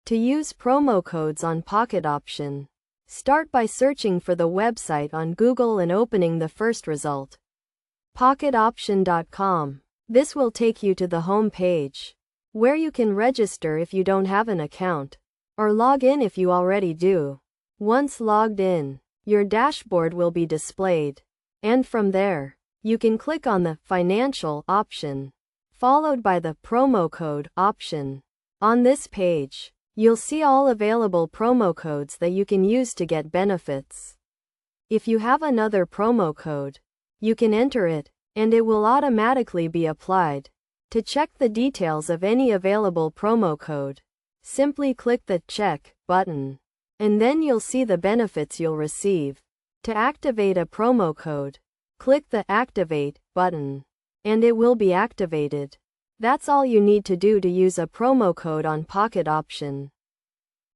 To use promo codes on Pocket Option, start by searching for the website on Google and opening the first result, pocketoption.com. This will take you to the home page, where you can register if you don't have an account, or log in if you already do. Once logged in, your dashboard will be displayed, and from there, you can click on the Financial option, followed by the Promo Code option. On this page, you'll see all available promo codes that you can use to get benefits. If you have another promo code, you can enter it, and it will automatically be applied. To check the details of any available promo code, simply click the Check button, and then you'll see the benefits you'll receive. To activate a promo code, click the Activate button, and it will be activated. That's all you need to do to use a promo code on Pocket Option.